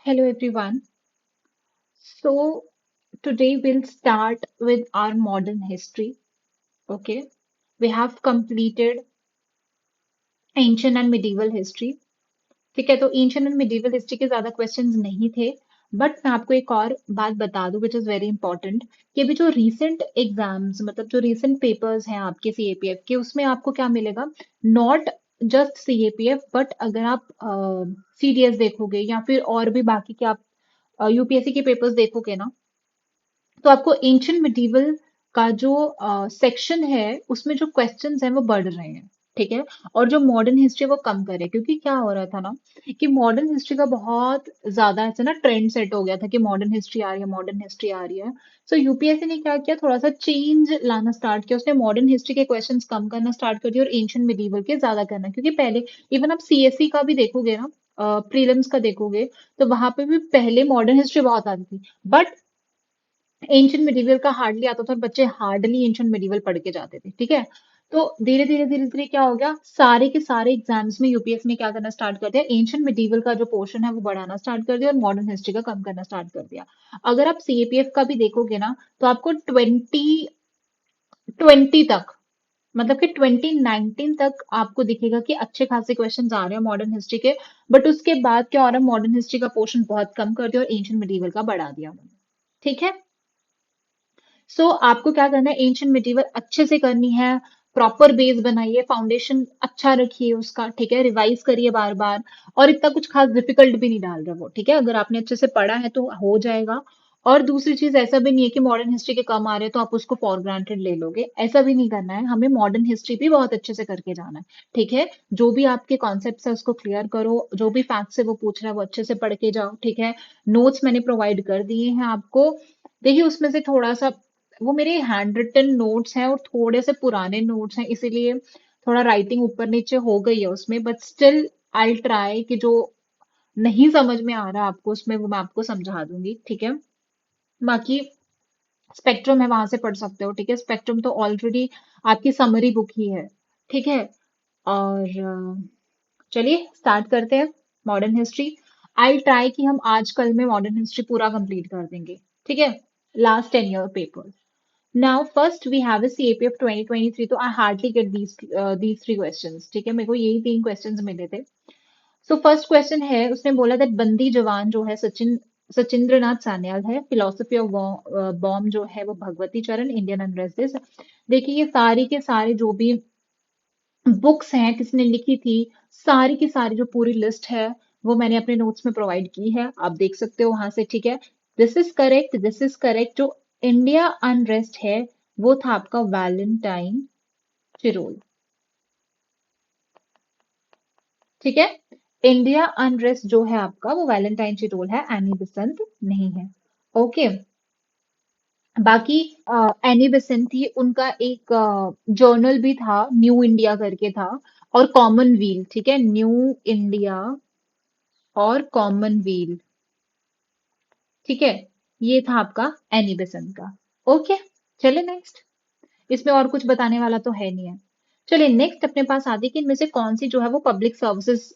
Hello everyone. So today we'll start with our modern history. Okay. We have completed ancient and medieval history. ठीक है, तो ancient and medieval history के ज्यादा questions नहीं थे, but मैं आपको एक और बात बता दूं विच इज वेरी इंपॉर्टेंट कि अभी जो रीसेंट एग्जाम्स मतलब जो रीसेंट पेपर्स हैं आपके सीएपीएफ के, उसमें आपको क्या मिलेगा? नॉट जस्ट सीएपीएफ, बट अगर आप सीडीएस देखोगे या फिर और भी बाकी के आप यूपीएससी के पेपर्स देखोगे ना, तो आपको एंशियंट मिडीवल का जो सेक्शन है उसमें जो क्वेश्चंस हैं वो बढ़ रहे हैं। ठीक है। और जो मॉडर्न हिस्ट्री वो कम करे, क्योंकि क्या हो रहा था ना कि मॉडर्न हिस्ट्री का बहुत ज्यादा ऐसे ना ट्रेंड सेट हो गया था कि मॉडर्न हिस्ट्री आ रही है, मॉडर्न हिस्ट्री आ रही है। सो यूपीएससी ने क्या किया, थोड़ा सा चेंज लाना स्टार्ट किया। उसने मॉडर्न हिस्ट्री के क्वेश्चंस कम करना स्टार्ट कर दिया और एंशियंट मिडीवल के ज्यादा करना, क्योंकि पहले इवन आप सीएससी का भी देखोगे ना, प्रीलिम्स का देखोगे, तो वहां पे भी पहले मॉडर्न हिस्ट्री बहुत आती थी, बट एंशियंट मिडिवल का हार्डली आता था और बच्चे हार्डली एंशियंट मिडिवल पढ़ के जाते थे। ठीक है। तो धीरे धीरे क्या हो गया, सारे के सारे एग्जाम्स में यूपीएससी ने क्या करना स्टार्ट कर दिया, एंशियंट मिडिवल का जो पोर्शन है वो बढ़ाना स्टार्ट कर दिया और मॉडर्न हिस्ट्री का कम करना स्टार्ट कर दिया। अगर आप सीएपीएफ का भी देखोगे ना, तो आपको 2020 तक, मतलब कि 2019 तक आपको दिखेगा कि अच्छे खासे क्वेश्चंस आ रहे हैं मॉडर्न हिस्ट्री के। बट उसके बाद क्या हो रहा है, मॉडर्न हिस्ट्री का पोर्शन बहुत कम कर दिया और एंशियंट मिडिवल का बढ़ा दिया उन्होंने। ठीक है। आपको क्या करना है, एंशियंट मिडिवल अच्छे से करनी है, प्रॉपर बेस बनाइए, फाउंडेशन अच्छा रखिए उसका। ठीक है। रिवाइज करिए बार बार, और इतना कुछ खास डिफिकल्ट भी नहीं डाल रहा वो। ठीक है। अगर आपने अच्छे से पढ़ा है तो हो जाएगा। और दूसरी चीज, ऐसा भी नहीं है कि मॉडर्न हिस्ट्री के कम आ रहे हैं तो आप उसको फॉर ग्रांटेड ले लोगे, ऐसा भी नहीं करना है। हमें मॉडर्न हिस्ट्री भी बहुत अच्छे से करके जाना है। ठीक है। जो भी आपके कॉन्सेप्ट है उसको क्लियर करो, जो भी फैक्ट है वो पूछ रहा है वो अच्छे से पढ़ के जाओ। ठीक है। नोट्स मैंने प्रोवाइड कर दिए हैं आपको। देखिए उसमें से थोड़ा सा, वो मेरे हैंड रिटन नोट्स हैं और थोड़े से पुराने नोट्स हैं, इसीलिए थोड़ा राइटिंग ऊपर नीचे हो गई है उसमें, बट स्टिल आई ट्राई कि जो नहीं समझ में आ रहा आपको उसमें वो मैं आपको समझा दूंगी। ठीक है। बाकी स्पेक्ट्रम है, वहां से पढ़ सकते हो। ठीक है। स्पेक्ट्रम तो ऑलरेडी आपकी समरी बुक ही है। ठीक है। और चलिए स्टार्ट करते हैं मॉडर्न हिस्ट्री। आई ट्राई कि हम आज कल में मॉडर्न हिस्ट्री पूरा कंप्लीट कर देंगे। ठीक है। Last 10 year paper. Now, first we have a CAPF 2023, तो I hardly get these three questions. ठीक है। मेरे को यही तीन क्वेश्चंस मिले थे। सो फर्स्ट क्वेश्चन है, उसने बोला दैट बंदी जवान जो है सचिंद्र नाथ सान्याल है, फिलोसफी ऑफ बॉम्ब जो है वो भगवती चरण, इंडियन अनरेस्ट। देखिए ये सारी के सारे जो भी बुक्स हैं किसने लिखी थी, सारी की सारी जो पूरी लिस्ट है वो मैंने अपने नोट्स में प्रोवाइड की है, आप देख सकते हो वहां से। ठीक है। This is correct, this is correct. जो इंडिया अनरेस्ट है वो था आपका वैलेंटाइन चिरोल। ठीक है। इंडिया अनरेस्ट जो है आपका वो वैलेंटाइन चिरोल है, एनी बेसेंट नहीं है। ओके। बाकी एनी बेसेंट थी, उनका एक जर्नल भी था, न्यू इंडिया करके था, और कॉमनवील। ठीक है। न्यू इंडिया और कॉमनवेल्थ। ठीक है। ये था आपका एनी बेसेंट का। ओके। चले नेक्स्ट। इसमें और कुछ बताने वाला तो है नहीं है। चलिए नेक्स्ट अपने पास आती है कि इनमें से कौन सी जो है वो पब्लिक सर्विसेज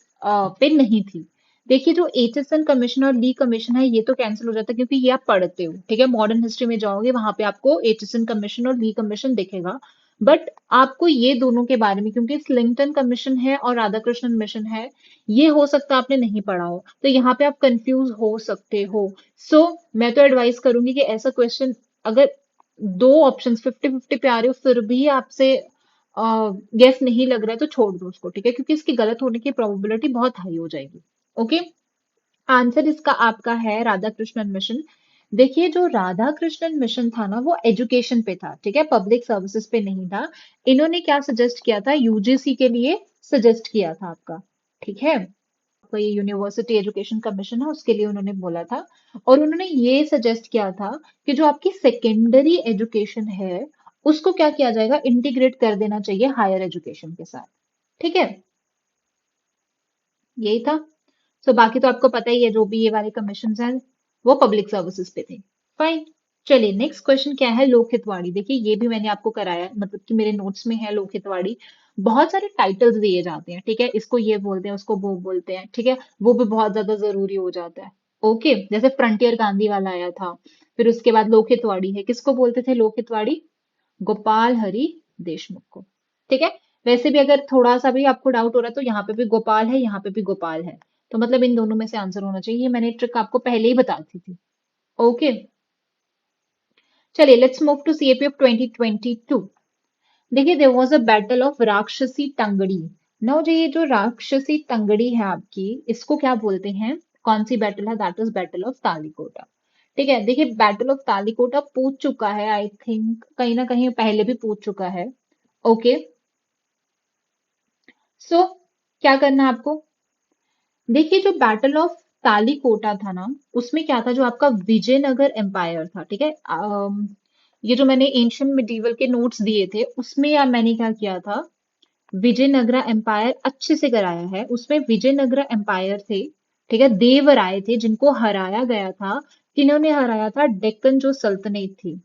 पे नहीं थी। देखिए जो एचएसएन कमीशन और ली कमीशन है ये तो कैंसिल हो जाता है, क्योंकि ये आप पढ़ते हो। ठीक है। मॉडर्न हिस्ट्री में जाओगे वहां पे आपको एचएसएन कमीशन और ली कमीशन दिखेगा, बट आपको ये दोनों के बारे में, क्योंकि स्लिंगटन कमीशन है और राधाकृष्णन मिशन है, ये हो सकता है आपने नहीं पढ़ा हो, तो यहाँ पे आप कंफ्यूज हो सकते हो। मैं तो एडवाइस करूंगी कि ऐसा क्वेश्चन, अगर दो ऑप्शंस 50-50 पे आ रहे हो फिर भी आपसे गेस नहीं लग रहा है तो छोड़ दो उसको। ठीक है। क्योंकि इसकी गलत होने की प्रोबेबिलिटी बहुत हाई हो जाएगी। ओके। आंसर इसका आपका है राधा कृष्णन मिशन। देखिए जो राधा कृष्णन मिशन था ना वो एजुकेशन पे था। ठीक है। पब्लिक सर्विसेज पे नहीं था। इन्होंने क्या सजेस्ट किया था, यूजीसी के लिए सजेस्ट किया था आपका। ठीक है। कोई यूनिवर्सिटी एजुकेशन कमीशन है उसके लिए उन्होंने बोला था। और उन्होंने ये सजेस्ट किया था कि जो आपकी सेकेंडरी एजुकेशन है उसको क्या किया जाएगा, इंटीग्रेट कर देना चाहिए हायर एजुकेशन के साथ। ठीक है। यही था। बाकी तो आपको पता ही है, जो भी ये वाले कमीशन हैं वो पब्लिक सर्विसेज पे थे। फाइन। चलिए नेक्स्ट क्वेश्चन क्या है, लोक हितवाड़ी। देखिए ये भी मैंने आपको कराया है, मतलब कि मेरे नोट्स में है लोक हितवाड़ी। बहुत सारे टाइटल्स दिए जाते हैं। ठीक है। इसको ये बोलते हैं, उसको वो बोलते हैं। ठीक है। वो भी बहुत ज्यादा जरूरी हो जाता है। ओके, जैसे फ्रंटियर गांधी वाला आया था। फिर उसके बाद लोकहितवाड़ी है, किसको बोलते थे लोकहितवाड़ी? गोपाल हरि देशमुख को। ठीक है। वैसे भी अगर थोड़ा सा भी आपको डाउट हो रहा है तो यहाँ पे भी गोपाल है, यहाँ पे भी गोपाल है। तो मतलब इन दोनों में से आंसर होना चाहिए। ये मैंने ट्रिक आपको पहले ही बता दी थी। ओके, चलिए let's move to CAP of 2022। देखिए, there was a battle of Rakshasi Tangdi. Now जो ये जो राक्षसी टंगड़ी है आपकी, इसको क्या बोलते हैं? कौन सी बैटल है? That is battle of Talikota. ठीक है, देखिए बैटल ऑफ तालीकोटा पूछ चुका है, आई थिंक कहीं ना कहीं पहले भी पूछ चुका है। ओके, सो क्या करना है आपको? देखिए, जो बैटल ऑफ तालीकोटा था ना, उसमें क्या था, जो आपका विजयनगर एम्पायर था, ठीक है। ये जो मैंने एंशियंट मिडीवल के नोट्स दिए थे, उसमें यार मैंने क्या किया था, विजयनगरा एम्पायर अच्छे से कराया है। उसमें विजयनगरा एम्पायर थे, ठीक है, देवर आए थे जिनको हराया गया था। किन्होंने हराया था? डेक्कन जो सल्तनत थी,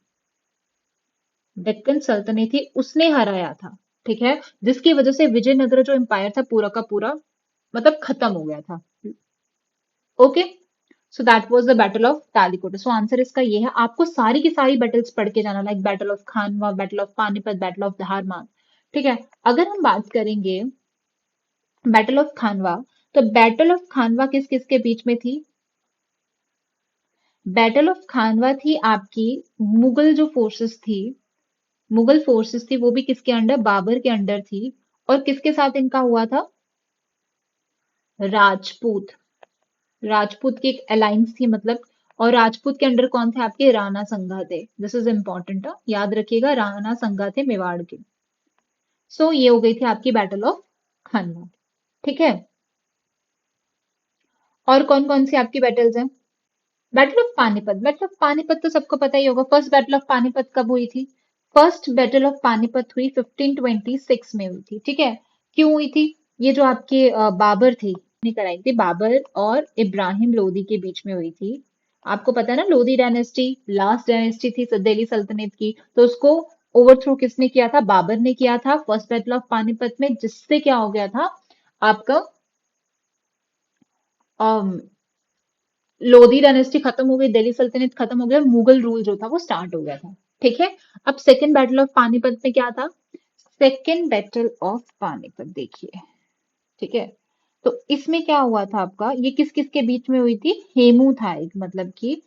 डेक्कन सल्तनत थी, उसने हराया था। ठीक है, जिसकी वजह से विजयनगर जो एम्पायर था पूरा का पूरा मतलब खत्म हो गया था। Okay, so that was the battle of Talikota. So answer इसका ये है, आपको सारी की सारी बैटल्स पढ़ के जाना, like battle of Khanwa, battle of Panipat, battle of Dharmat. ठीक है, अगर हम बात करेंगे बैटल ऑफ खानवा, तो बैटल ऑफ खानवा किस किस के बीच में थी? बैटल ऑफ खानवा थी आपकी मुगल जो फोर्सेस थी, मुगल फोर्सेस थी, वो भी किसके अंडर? बाबर के अंडर थी। और किसके साथ इनका हुआ था? राजपूत। राजपूत की एक अलायंस थी मतलब। और राजपूत के अंडर कौन थे आपके? राणा संगा थे। दिस इज इंपॉर्टेंट, याद रखिएगा, राणा संगा थे मेवाड़ के। सो ये हो गई थी आपकी बैटल ऑफ खानवा। ठीक है, और कौन कौन सी आपकी बैटल्स हैं? Battle of Panipat, battle of Panipat तो सबको पता ही होगा। फर्स्ट बैटल ऑफ पानीपत कब हुई थी? फर्स्ट बैटल ऑफ पानीपत हुई 1526 में हुई थी। ठीक है, क्यों हुई थी? ये जो आपके बाबर थे ने कराई थी, बाबर और इब्राहिम लोदी के बीच में हुई थी। आपको पता है ना, लोदी डायनेस्टी लास्ट डायनेस्टी थी दिल्ली सल्तनत की, तो उसको ओवरथ्रो किसने किया था? बाबर ने किया था फर्स्ट बैटल ऑफ पानीपत में, जिससे क्या हो गया था आपका, लोधी डायनेस्टी खत्म हो गई, दिल्ली सल्तनत खत्म हो गया, मुगल रूल जो था वो स्टार्ट हो गया था। ठीक है, अब सेकेंड बैटल ऑफ पानीपत में क्या था? सेकेंड बैटल ऑफ पानीपत देखिए। ठीक है, तो इसमें क्या हुआ था आपका, ये किस किस के बीच में हुई थी? हेमू था एक, मतलब कि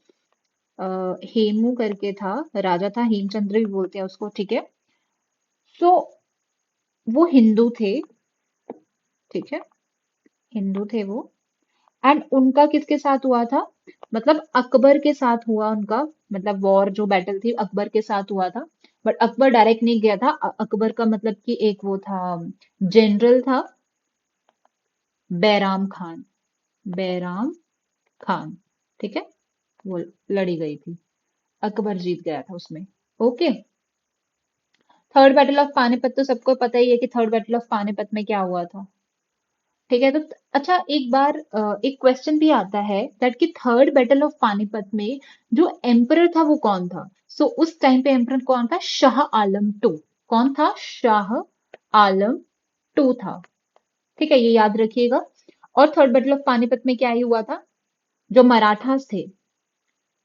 हेमू करके था, राजा था, हेमचंद्र भी बोलते हैं उसको। ठीक है, सो वो हिंदू थे। ठीक है, हिंदू थे वो। एंड उनका किसके साथ हुआ था? मतलब अकबर के साथ हुआ उनका, मतलब वॉर जो बैटल थी अकबर के साथ हुआ था। बट अकबर डायरेक्ट नहीं गया था। अकबर का मतलब कि एक वो था, जनरल था, बैराम खान। बैराम खान, ठीक है, वो लड़ी गई थी, अकबर जीत गया था उसमें। Okay, third battle of Panipat तो सबको पता ही है कि थर्ड बैटल ऑफ पानीपत में क्या हुआ था। ठीक है, तो अच्छा एक बार एक क्वेश्चन भी आता है दैट कि थर्ड बैटल ऑफ पानीपत में जो एम्परर था वो कौन था? सो उस टाइम पे एम्परर कौन था? शाह आलम टू। कौन था? शाह आलम टू था। ठीक है, ये याद रखिएगा। और थर्ड बैटल ऑफ पानीपत में क्या ही हुआ था? जो मराठास थे,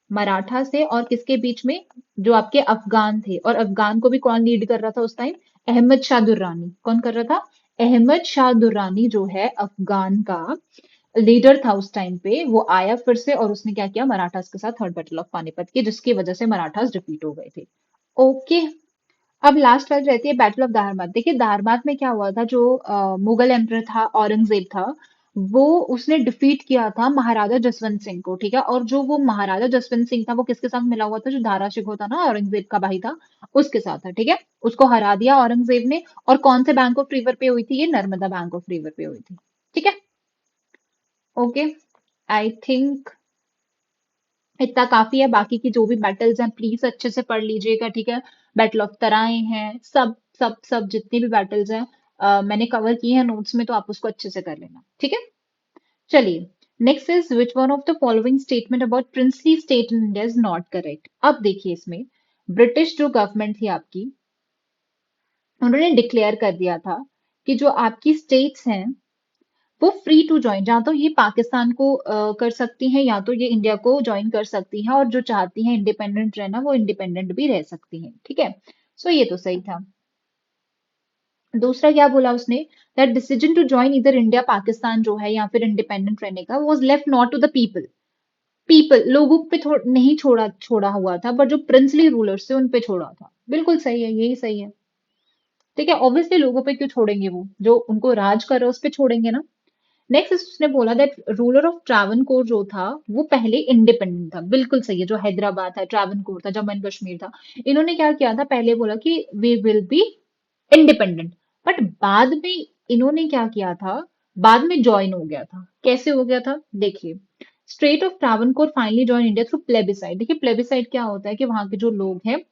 मराठा से और किसके बीच में? जो आपके अफगान थे, और अफगान को भी कौन लीड कर रहा था उस टाइम? अहमद शाह दुर्रानी। कौन कर रहा था? अहमद शाह दुर्रानी जो है अफगान का लीडर था उस टाइम पे, वो आया फिर से और उसने क्या किया? मराठास के साथ थर्ड बैटल ऑफ पानीपत की, जिसकी वजह से मराठास डिफीट हो गए थे। ओके, अब लास्ट वाली रहती है बैटल ऑफ दाहरमात। देखिए दाहरमात में क्या हुआ था, जो मुगल एम्परर था औरंगजेब था, वो उसने डिफीट किया था महाराजा जसवंत सिंह को। ठीक है, और जो वो महाराजा जसवंत सिंह था वो किसके साथ मिला हुआ था? जो दारा शिकोह था ना, औरंगजेब का भाई था, उसके साथ था। ठीक है, उसको हरा दिया औरंगजेब ने। और कौन से बैंक ऑफ रिवर पे हुई थी? ये नर्मदा बैंक ऑफ रिवर पे हुई थी। ठीक है, ओके, आई थिंक इतना काफी है। बाकी की जो भी बैटल्स हैं प्लीज अच्छे से पढ़ लीजिएगा। ठीक है, बैटल ऑफ तराइन है, सब सब सब जितनी भी बैटल्स हैं मैंने कवर की है नोट्स में, तो आप उसको अच्छे से कर लेना। ठीक है, चलिए next is which one of the following statement about princely state in India is not correct. अब देखिए इसमें ब्रिटिश जो गवर्नमेंट थी आपकी, उन्होंने डिक्लेयर कर दिया था कि जो आपकी स्टेट्स हैं वो फ्री टू ज्वाइन, जहाँ तो ये पाकिस्तान को कर सकती हैं या तो ये इंडिया को ज्वाइन कर सकती हैं, और जो चाहती हैं इंडिपेंडेंट रहना वो इंडिपेंडेंट भी रह सकती हैं, ठीक है। सो ये तो सही था। दूसरा क्या बोला उसने, दैट डिसीजन टू ज्वाइन इधर इंडिया पाकिस्तान जो है या फिर इंडिपेंडेंट रहने का, was left not to the people. People लोगों पे नहीं छोड़ा छोड़ा हुआ था, बट जो प्रिंसली रूलर्स थे उन पे छोड़ा था। बिल्कुल सही है, यही सही है। ठीक है, ऑब्वियसली लोगों पे क्यों छोड़ेंगे, वो जो उनको राज कर रहा है उस पे छोड़ेंगे ना। नेक्स्ट उसने बोला दैट रूलर ऑफ ट्रावनकोर जो था वो पहले इंडिपेंडेंट था। बिल्कुल सही है, जो हैदराबाद था, ट्रावनकोर था, जम्मू एंड कश्मीर था, इन्होंने क्या किया था, पहले बोला कि we will be independent, but बाद में इन्होंने क्या किया था, बाद में ज्वाइन हो गया था। कैसे हो गया था, देखिए, straight of Travancore finally join India through plebiscite. देखिए प्लेबिसाइड क्या होता है कि वहां के जो लोग हैं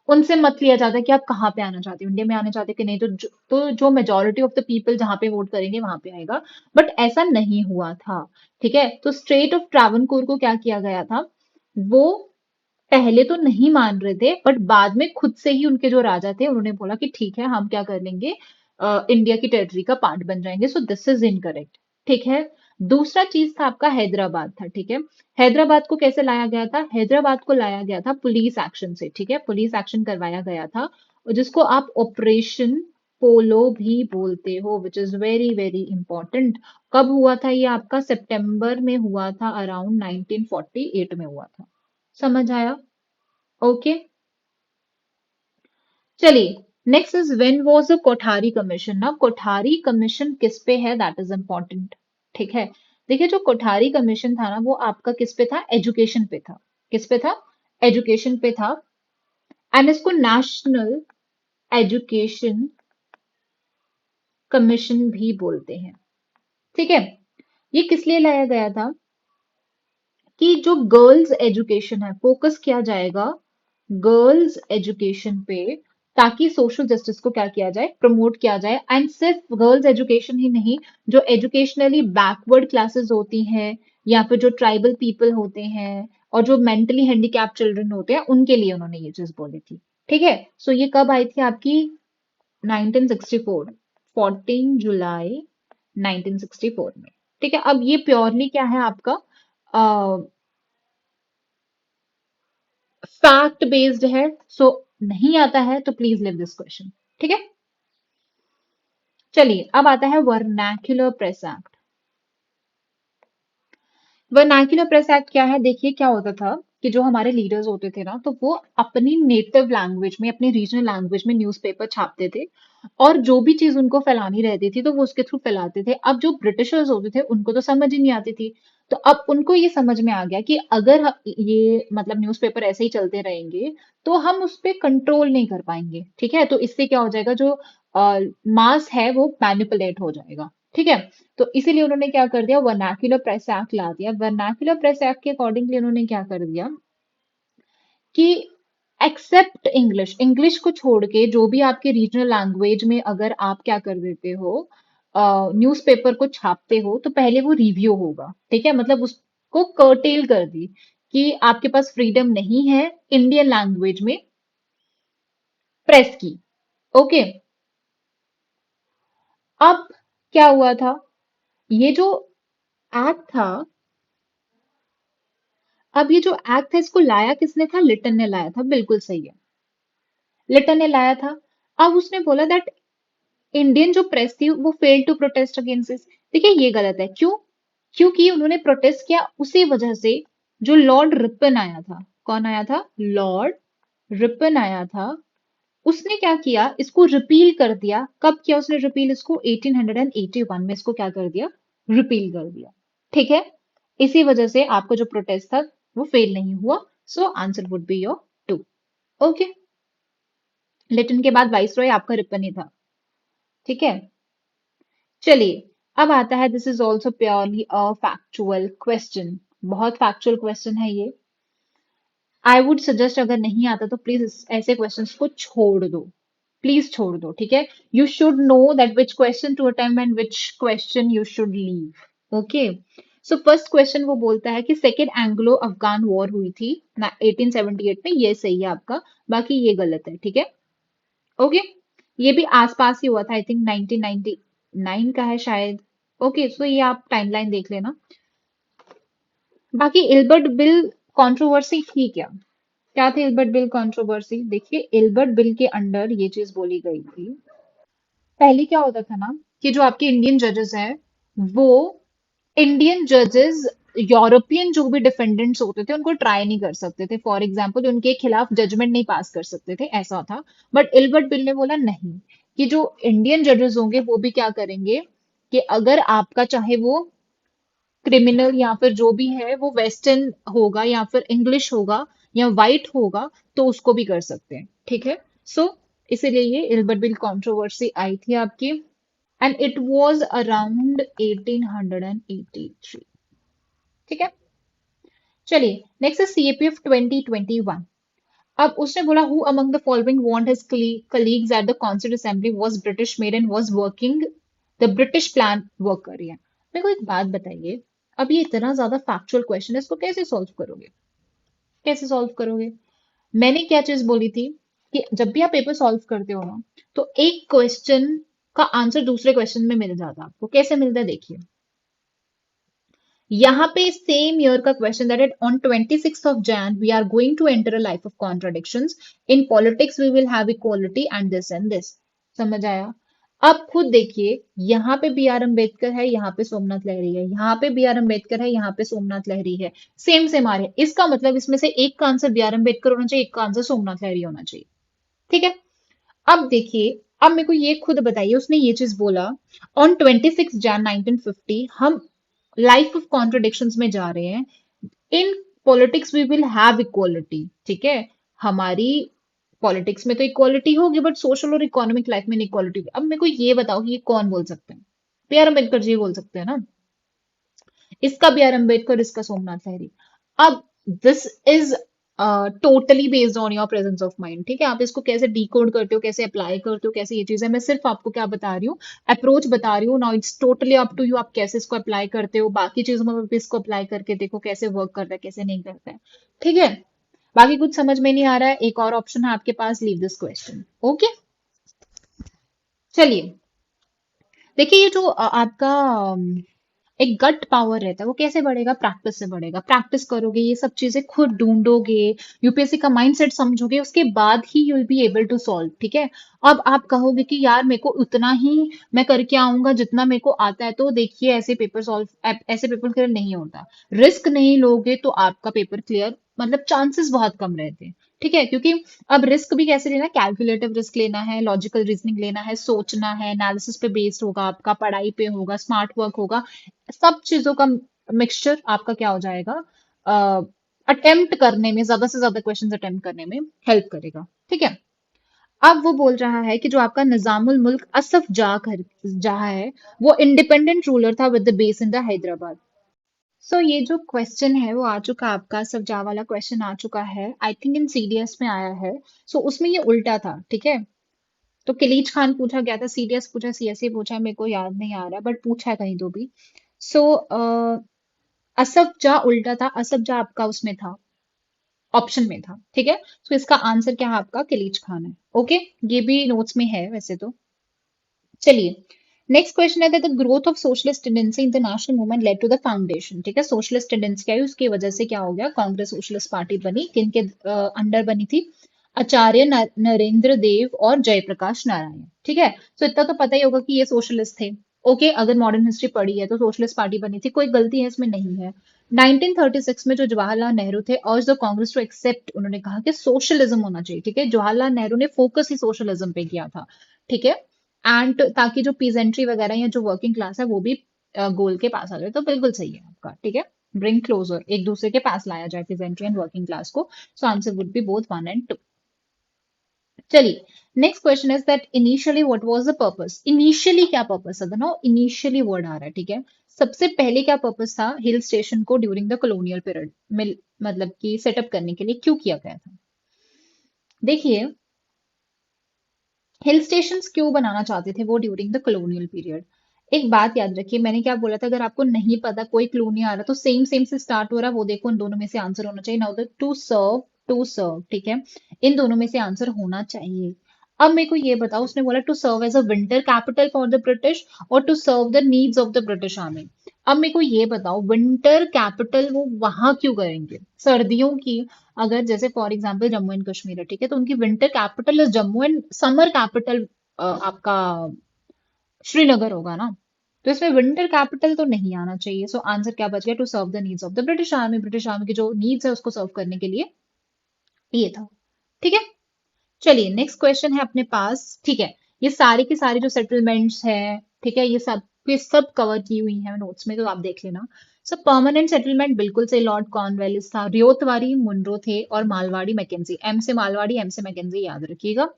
उनसे मत लिया जाता है कि आप कहाँ पे आना चाहते हो, इंडिया में आना चाहते हो कि नहीं, तो जो मेजोरिटी ऑफ द पीपल जहाँ पे वोट करेंगे वहां पे आएगा। बट ऐसा नहीं हुआ था, ठीक है। तो स्ट्रेट ऑफ ट्रावनकोर को क्या किया गया था, वो पहले तो नहीं मान रहे थे, बट बाद में खुद से ही उनके जो राजा थे उन्होंने बोला कि ठीक है, हम क्या कर लेंगे, इंडिया की टेरिटरी का पार्ट बन जाएंगे। सो दिस इज इनकरेक्ट, ठीक है। दूसरा चीज था आपका हैदराबाद था, ठीक है। हैदराबाद को कैसे लाया गया था, हैदराबाद को लाया गया था पुलिस एक्शन से, ठीक है, पुलिस एक्शन करवाया गया था, और जिसको आप ऑपरेशन पोलो भी बोलते हो, which is very very important. कब हुआ था ये आपका, सितंबर में हुआ था, अराउंड 1948 में हुआ था। समझ आया, ओके। चलिए, next is when was the Kothari commission. ना कोठारी कमीशन किस पे है, दैट इज इंपॉर्टेंट, ठीक है। देखिए जो कोठारी कमीशन था ना, वो आपका किस पे था, एजुकेशन पे था। किस पे था, एजुकेशन पे था। एंड इसको नेशनल एजुकेशन कमीशन भी बोलते हैं, ठीक है। ये किस लिए लाया गया था, कि जो गर्ल्स एजुकेशन है, फोकस किया जाएगा गर्ल्स एजुकेशन पे, ताकि सोशल जस्टिस को क्या किया जाए, प्रमोट किया जाए। एंड सिर्फ गर्ल्स एजुकेशन ही नहीं, जो एजुकेशनली बैकवर्ड क्लासेस होती हैं, या फिर जो ट्राइबल पीपल होते हैं, और जो मेंटली हैंडीकैप चिल्ड्रन होते हैं, उनके लिए उन्होंने ये चीज बोली थी, ठीक है। सो ये कब आई थी आपकी, 1964, 14 जुलाई 1964 में, ठीक है। अब ये प्योरली क्या है आपका, फैक्ट बेस्ड है। सो नहीं आता है तो प्लीज लिव दिस क्वेश्चन, ठीक है। चलिए अब आता है vernacular press act. Vernacular press act क्या है, देखिए क्या होता था कि जो हमारे लीडर्स होते थे ना, तो वो अपनी नेटिव लैंग्वेज में, अपनी रीजनल लैंग्वेज में न्यूज़पेपर छापते थे, और जो भी चीज उनको फैलानी रहती थी तो वो उसके थ्रू फैलाते थे। अब जो ब्रिटिशर्स होते थे उनको तो समझ ही नहीं आती थी, तो अब उनको ये समझ में आ गया कि अगर ये मतलब न्यूज़पेपर ऐसे ही चलते रहेंगे तो हम उस पर कंट्रोल नहीं कर पाएंगे, ठीक है। तो इससे क्या हो जाएगा, जो मास है वो मैनिपुलेट हो जाएगा, ठीक है। तो इसीलिए उन्होंने क्या कर दिया, वर्नाक्युलर प्रेस एक्ट ला दिया। वर्नाक्युलर प्रेस एक्ट के अकॉर्डिंगली उन्होंने क्या कर दिया कि एक्सेप्ट इंग्लिश, इंग्लिश को छोड़ के जो भी आपके रीजनल लैंग्वेज में अगर आप क्या कर देते हो, न्यूज़पेपर को छापते हो, तो पहले वो रिव्यू होगा, ठीक है। मतलब उसको कर्टेल कर दी कि आपके पास फ्रीडम नहीं है इंडियन लैंग्वेज में प्रेस की, ओके। अब क्या हुआ था, ये जो एक्ट था, अब ये जो एक्ट है इसको लाया किसने था, लिटन ने लाया था, बिल्कुल सही है, लिटन ने लाया था। अब उसने बोला दैट इंडियन जो प्रेस थी वो fail to protest against this. देखिए ये गलत है, क्यों, क्योंकि उन्होंने प्रोटेस्ट किया उसी वजह से, जो लॉर्ड रिपन आया था। कौन आया था, लॉर्ड रिपन आया था। उसने क्या किया, इसको रिपील कर दिया। कब किया उसने रिपील, इसको 1881 में इसको क्या कर दिया, रिपील कर दिया, ठीक है। इसी वजह से आपका जो प्रोटेस्ट था वो फेल नहीं हुआ। So answer would be your two, okay. Lytton के बाद वाइसरॉय आपका रिपन ही था, ठीक है। चलिए अब आता है, this is also purely a factual question, बहुत फैक्चुअल क्वेश्चन है ये। आई वुड सजेस्ट अगर नहीं आता तो प्लीज ऐसे क्वेश्चंस को छोड़ दो, प्लीज छोड़ दो, ठीक है। You should know that which question to attempt and which question you should leave, okay. So first question वो बोलता है कि सेकेंड एंग्लो अफगान वॉर हुई थी ना 1878 में, ये सही है आपका, बाकी ये गलत है, ठीक है, ओके। ये भी आसपास ही हुआ था, आई थिंक 1990, 1989 का है शायद। ओके, सो ये आप टाइमलाइन देख लेना। बाकी इल्बर्ट बिल कंट्रोवर्सी थी क्या? क्या थी इल्बर्ट बिल कंट्रोवर्सी? देखिए, इल्बर्ट बिल के अंडर ये चीज बोली गई थी। पहले क्या होता था ना, कि जो आपके इंडियन जजेस हैं, वो इंडियन जजेस यूरोपियन जो भी डिफेंडेंट्स होते थे उनको ट्राई नहीं कर सकते थे। फॉर एग्जाम्पल, उनके खिलाफ जजमेंट नहीं पास कर सकते थे, ऐसा था। बट इल्बर्ट बिल ने बोला नहीं, कि जो इंडियन जजेस होंगे वो भी क्या करेंगे, कि अगर आपका चाहे वो क्रिमिनल या फिर जो भी है वो वेस्टर्न होगा या फिर इंग्लिश होगा या वाइट होगा, तो उसको भी कर सकते हैं। ठीक है, सो इसीलिए ये इल्बर्ट बिल कंट्रोवर्सी आई थी आपकी, एंड इट वाज अराउंड 1883। ठीक है, चलिए नेक्स्ट है सीएपीएफ 2021। अब उसने बोला who among the following want his colleagues at the constituent assembly was British made and was working the British plan work कर रही है। मेरे को एक बात बताइए, अब ये इतना ज्यादा फैक्चुअल क्वेश्चन है, इसको कैसे सॉल्व करोगे? कैसे सॉल्व करोगे? मैंने क्या चीज बोली थी, कि जब भी आप पेपर सॉल्व करते हो ना, तो एक क्वेश्चन का आंसर दूसरे क्वेश्चन में मिल जाता है आपको। कैसे मिलता है देखिए, यहाँ पे सेम ईयर का question that on 26th of Jan we are going to enter a life of contradictions, in politics we will have equality and this and this. समझ आया? अब खुद देखिए, यहाँ पे बी आर अम्बेडकर है, यहाँ पे सोमनाथ लहरी है, यहाँ पे बी आर अम्बेडकर है, यहाँ पे सोमनाथ लहरी है। सेम सेम आ रहे हैं, इसका मतलब इसमें से एक का आंसर बी आर अम्बेडकर होना चाहिए, एक का आंसर सोमनाथ लहरी होना चाहिए। ठीक है, अब देखिए, अब मेरे को ये खुद बताइए, उसने ये चीज बोला ऑन 26 जैन 1950 हम लाइफ ऑफ कॉन्ट्रडिक्शंस में जा रहे हैं। In politics we will have equality. ठीक है, हमारी पॉलिटिक्स में तो इक्वालिटी होगी, बट सोशल और इकोनॉमिक लाइफ में इक्वालिटी होगी। अब मेरे को ये बताओ कि ये कौन बोल सकते हैं? बी आर अम्बेडकर जी बोल सकते हैं ना। इसका बी आर अम्बेडकर, इसका सोमनाथ लहरी। अब this is totally based on your presence of mind. ठीक है, आप इसको कैसे डिकोड करते हो, कैसे अप्लाई करते हो, कैसे ये चीजें, मैं सिर्फ आपको क्या बता रही हूँ, अप्रोच बता रही हूँ। Now it's totally up to you, आप कैसे इसको अप्लाई करते हो। बाकी चीजों में भी इसको अप्लाई करके देखो कैसे वर्क करता है, कैसे नहीं करता है। ठीक है, बाकी कुछ समझ में नहीं आ रहा है, एक और ऑप्शन है आपके पास, लीव दिस क्वेश्चन। ओके, चलिए देखिए, ये जो आपका एक गट पावर रहता है, वो कैसे बढ़ेगा? प्रैक्टिस से बढ़ेगा। प्रैक्टिस करोगे, ये सब चीजें खुद ढूंढोगे, यूपीएससी का माइंडसेट समझोगे, उसके बाद ही you will be able to solve. ठीक है, अब आप कहोगे कि यार मेरे को उतना ही मैं करके आऊंगा जितना मेरे को आता है, तो देखिए ऐसे पेपर सॉल्व, ऐसे पेपर क्लियर नहीं होता। रिस्क नहीं लोगे तो आपका पेपर क्लियर, मतलब चांसेस बहुत कम रहते हैं। ठीक है, क्योंकि अब रिस्क भी कैसे लेना है, कैलकुलेटिव रिस्क लेना है, लॉजिकल रीजनिंग लेना है, सोचना है, एनालिसिस पे बेस्ड होगा, आपका पढ़ाई पे होगा, स्मार्ट वर्क होगा। सब चीजों का मिक्सचर आपका क्या हो जाएगा, अटेम्प्ट करने में, ज्यादा से ज्यादा क्वेश्चन अटेम्प्ट करने में हेल्प करेगा। ठीक है, अब वो बोल रहा है कि जो आपका निजामुल मुल्क असफ जहा है, वो इंडिपेंडेंट रूलर था with the base in the Hyderabad. So ये जो क्वेश्चन है वो आ चुका है आपका, असफ जाह वाला क्वेश्चन आ चुका है, आई थिंक इन सीडीएस में आया है। सो उसमें ये उल्टा था। ठीक है, तो किलीच खान पूछा गया था, सीडीएस पूछा, सीएसई पूछा, मेरे को याद नहीं आ रहा, बट पूछा है कहीं तो भी। सो असफ जा उल्टा था, असफ जा आपका उसमें था, ऑप्शन में था। ठीक है, तो इसका आंसर क्या है आपका? किलीच खान है। ओके, ये भी नोट्स में है वैसे तो। चलिए, नेक्स्ट क्वेश्चन है the growth of socialist tendency in the national movement led to the foundation. ठीक है, सोशलिस्ट टेंडेंसी क्या है, उसकी वजह से क्या हो गया, कांग्रेस सोशलिस्ट पार्टी बनी। किनके अंडर बनी थी? आचार्य नरेंद्र देव और जयप्रकाश नारायण। ठीक है, तो इतना तो पता ही होगा कि ये सोशलिस्ट थे। ओके, अगर मॉडर्न हिस्ट्री पढ़ी है तो सोशलिस्ट पार्टी बनी थी, कोई गलती है इसमें नहीं है। 1936 में जो जवाहरलाल नेहरू थे, और द कांग्रेस टू एक्सेप्ट, उन्होंने कहा कि सोशलिज्म होना चाहिए। ठीक है, जवाहरलाल नेहरू ने फोकस ही सोशलिज्म पे किया था। ठीक है, एंड ताकि जो पीजेंट्री वगैरह या जो वर्किंग क्लास है वो भी गोल के पास आ जाए, तो बिल्कुल सही है आपका। ठीक है, ब्रिंग क्लोजर, एक दूसरे के पास लाया जाए पीजेंट्री एंड वर्किंग क्लास को। सो answer would B both 1 and 2। चलिए, next question is that initially what was the purpose. Initially क्या पर्पस था? नो, इनिशियली वर्ड आ रहा है। ठीक है, सबसे पहले क्या पर्पस था हिल स्टेशन को ड्यूरिंग द कॉलोनियल पीरियड में, मतलब कि सेटअप करने के लिए क्यों किया गया था? देखिए, हिल स्टेशन क्यों बनाना चाहते थे वो ड्यूरिंग द कॉलोनियल पीरियड? एक बात याद रखिए, मैंने क्या बोला था, अगर आपको नहीं पता, कोई क्लू नहीं आ रहा, तो सेम सेम से स्टार्ट हो रहा है वो देखो, इन दोनों में से आंसर होना चाहिए। Now the to serve, to serve. ठीक है, इन दोनों में से आंसर होना चाहिए। अब मेरे को ये बताओ, उसने बोला to serve as a winter capital for the British और to serve the needs of the British army. अब मेरे को ये बताओ, विंटर कैपिटल वो वहां क्यों करेंगे, सर्दियों की? अगर जैसे for example Jammu and Kashmir है, ठीक है, तो उनकी winter capital is Jammu and summer capital आपका श्रीनगर होगा ना। तो इसमें विंटर कैपिटल तो नहीं आना चाहिए। सो आंसर क्या बच गया? To serve the needs of the British army, British army की जो नीड्स है उसको सर्व करने के लिए ये था। ठीक है, चलिए नेक्स्ट क्वेश्चन है अपने पास। ठीक है, ये सारे के सारे जो सेटलमेंट्स हैं, ठीक है, ये सब कवर की हुई है नोट्स में, तो आप देख लेना। सब परमानेंट सेटलमेंट बिल्कुल से लॉर्ड कॉर्नवालिस था, रियोतवारी मुनरो थे और मालवाड़ी मैकेंजी। एम से मालवाड़ी, एम से मैकेंजी याद रखिएगा।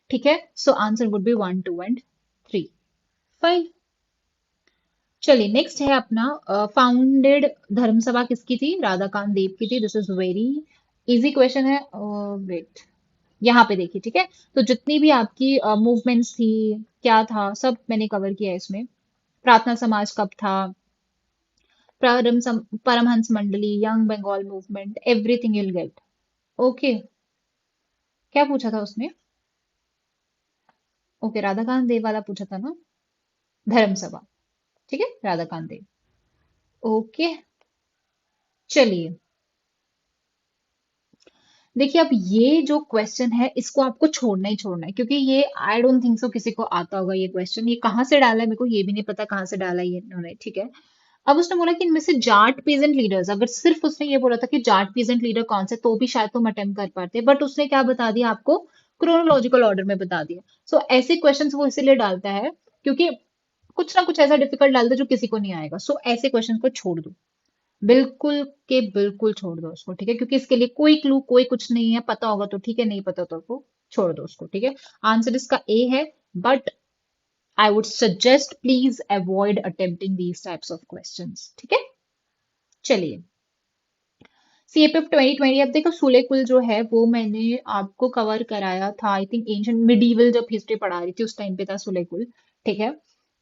ठीक है, so answer would B 1 2 and 3। Fine, चलिए नेक्स्ट है अपना फाउंडेड धर्म सभा किसकी थी? राधा कांत देव की थी। This is very easy question है। वेट, यहाँ पे देखिए, ठीक है, तो जितनी भी आपकी मूवमेंट्स थी, क्या था, सब मैंने कवर किया है इसमें। प्रार्थना समाज कब था, Paramhansa Mandali, young Bengal movement, everything you'll get. Okay, क्या पूछा था उसने? ओके, राधाकांत देव वाला पूछा था ना, धर्म सभा। ठीक है, राधाकांत देव। ओके, चलिए देखिए, अब ये जो क्वेश्चन है इसको आपको छोड़ना ही छोड़ना है, क्योंकि ये आई डोंट थिंक सो किसी को आता होगा ये क्वेश्चन। ये कहाँ से डाला है मेरे को ये भी नहीं पता, कहाँ से डाला है ये इन्होंने। ठीक है, अब उसने बोला कि इनमें से जाट पीजेंट लीडर्स, अगर सिर्फ उसने ये बोला था कि जाट पीजेंट लीडर कौन से, तो भी शायद तुम अटेम्प्ट कर पाते, बट उसने क्या बता दिया आपको? क्रोनोलॉजिकल ऑर्डर में बता दिया। सो ऐसे क्वेश्चंस वो इसीलिए डालता है क्योंकि कुछ ना कुछ ऐसा डिफिकल्ट डालता है जो किसी को नहीं आएगा। सो ऐसे क्वेश्चन को छोड़ दो, बिल्कुल के बिल्कुल छोड़ दो उसको। ठीक है, क्योंकि इसके लिए कोई क्लू कोई कुछ नहीं है, पता होगा तो ठीक है, नहीं पता तो छोड़ दो उसको। ठीक है, आंसर इसका ए है, but I would suggest please avoid attempting these types of questions. ठीक है, चलिए सीएपीएफ 2020। अब देखो सुलेकुल जो है वो मैंने आपको कवर कराया था, आई थिंक एंशियंट मिडीवल जब हिस्ट्री पढ़ा रही थी उस टाइम पे था सुलेकुल। ठीक है,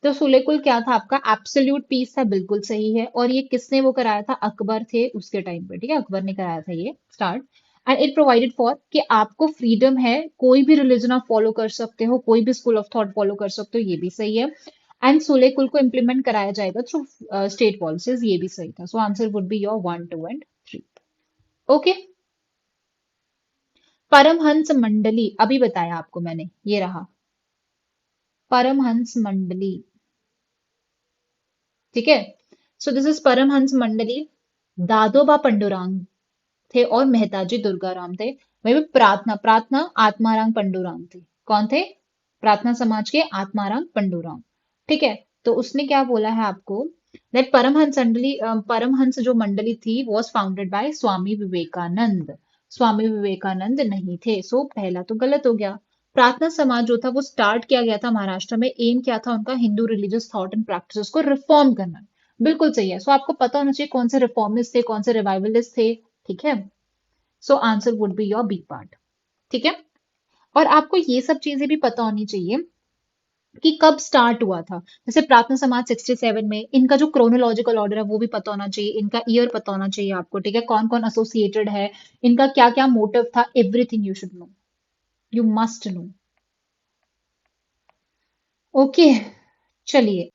तो सुलेकुल क्या था आपका? एब्सोल्यूट पीस था, बिल्कुल सही है। और ये किसने वो कराया था? अकबर थे उसके टाइम पे। ठीक है, अकबर ने कराया था ये start. And it provided for कि आपको फ्रीडम है, कोई भी रिलीजन आप फॉलो कर सकते हो, कोई भी स्कूल ऑफ थॉट फॉलो कर सकते हो, ये भी सही है। एंड सुलेकुल को इम्प्लीमेंट कराया जाएगा थ्रू स्टेट पॉलिसीज, ये भी सही था। So answer would be your 1 2 and 3। Okay, Paramhansa Mandali अभी बताया आपको मैंने, ये रहा परमहंस मंडली। ठीक है, सो दिस इज परमहंस मंडली। दादोबा पंडुरंग थे और मेहताजी दुर्गाराम थे। वही भी प्रार्थना प्रार्थना आत्माराम पंडुराम थे। कौन थे? प्रार्थना समाज के आत्माराम पंडुराम। ठीक है, तो उसने क्या बोला है आपको? दैट परमहंस मंडली, परमहंस जो मंडली थी was founded by Swami Vivekananda. Swami Vivekananda नहीं थे, सो पहला तो गलत हो गया। प्रार्थना समाज जो था वो स्टार्ट किया गया था महाराष्ट्र में। एम क्या था उनका? Hindu religious thought and practices को रिफॉर्म करना। बिल्कुल सही है। सो आपको पता होना चाहिए कौन से रिफॉर्मिस्ट थे, कौन से रिवाइवलिस्ट थे। ठीक है, so answer would be your B part. ठीक है, और आपको ये सब चीजें भी पता होनी चाहिए कि कब स्टार्ट हुआ था। जैसे प्रार्थना समाज 67 में, इनका जो क्रोनोलॉजिकल ऑर्डर है वो भी पता होना चाहिए, इनका ईयर पता होना चाहिए आपको। ठीक है, कौन कौन एसोसिएटेड है, इनका क्या क्या मोटिव था, everything you should know, you must know. Okay, चलिए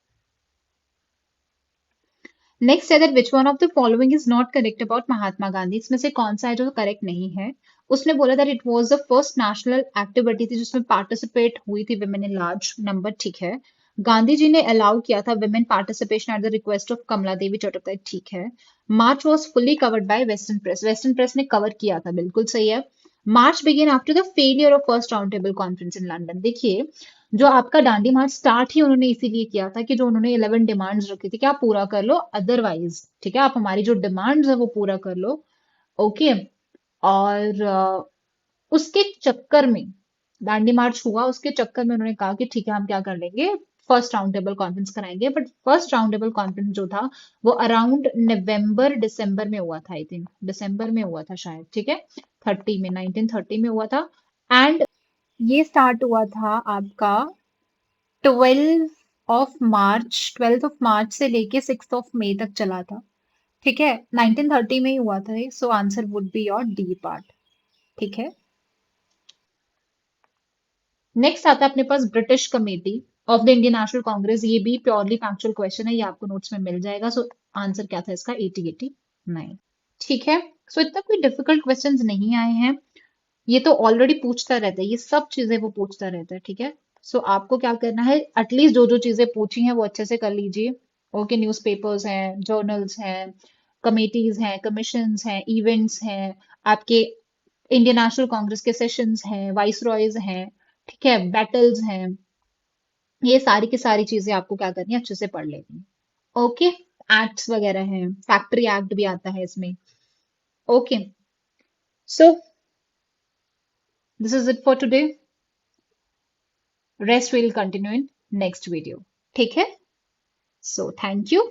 नेक्स्ट है that which one of the following is not correct about Mahatma Gandhi. इसमें से कौन सा है जो करेक्ट नहीं है? उसने बोला that it was the first national activity थी जिसमें पार्टिसिपेट हुई थी विमेन इन लार्ज नंबर। ठीक है, गांधी जी ने अलाउ किया था women participation at the request of Kamala Devi Chattopadhyay. ठीक है, march was fully covered by western press, western press ने कवर किया था, बिल्कुल सही है। March began after the failure of first round table conference in London. देखिए, जो आपका दांडी मार्च स्टार्ट ही उन्होंने इसीलिए किया था कि जो उन्होंने 11 डिमांड्स रखी थी कि आप पूरा कर लो, अदरवाइज ठीक है आप हमारी जो डिमांड्स है वो पूरा कर लो। ओके, और उसके चक्कर में दांडी मार्च हुआ, उसके चक्कर में उन्होंने कहा कि ठीक है हम क्या कर लेंगे, फर्स्ट राउंड टेबल कॉन्फ्रेंस कराएंगे। But first round table conference जो था वो अराउंड नवंबर दिसंबर में हुआ था, आई थिंक दिसंबर में हुआ था शायद। ठीक है, 30 में, 1930 में हुआ था। एंड ये स्टार्ट हुआ था आपका 12 ऑफ मार्च से लेके 6 ऑफ मई तक चला था। ठीक है, 1930 में ही हुआ था ये। So answer would be your D part. ठीक है, नेक्स्ट आता है अपने पास British committee of the Indian National Congress. ये भी प्योरली फैक्चुअल क्वेश्चन है, ये आपको नोट्स में मिल जाएगा। सो आंसर क्या था इसका? 8089। ठीक है। सो इतना कोई डिफिकल्ट क्वेश्चंस नहीं आए हैं। ये तो ऑलरेडी पूछता रहता है, ये सब चीजें वो पूछता रहता है। ठीक है। सो आपको क्या करना है, एटलीस्ट जो जो चीजें पूछी हैं वो अच्छे से कर लीजिए। ओके, न्यूज़पेपर्स हैं, जर्नल्स हैं, कमेटीज हैं, कमीशंस हैं, इवेंट्स हैं, आपके इंडियन नेशनल कांग्रेस के सेशंस हैं, वाइसरॉयज हैं, ठीक है, बैटल्स हैं, ये सारी की सारी चीजें आपको क्या करनी है, अच्छे से पढ़ लेनी है। ओके। एक्ट्स वगैरह हैं, फैक्ट्री एक्ट भी आता है इसमें। Okay. So this is it for today. Rest will continue in next video. ठीक है। So thank you.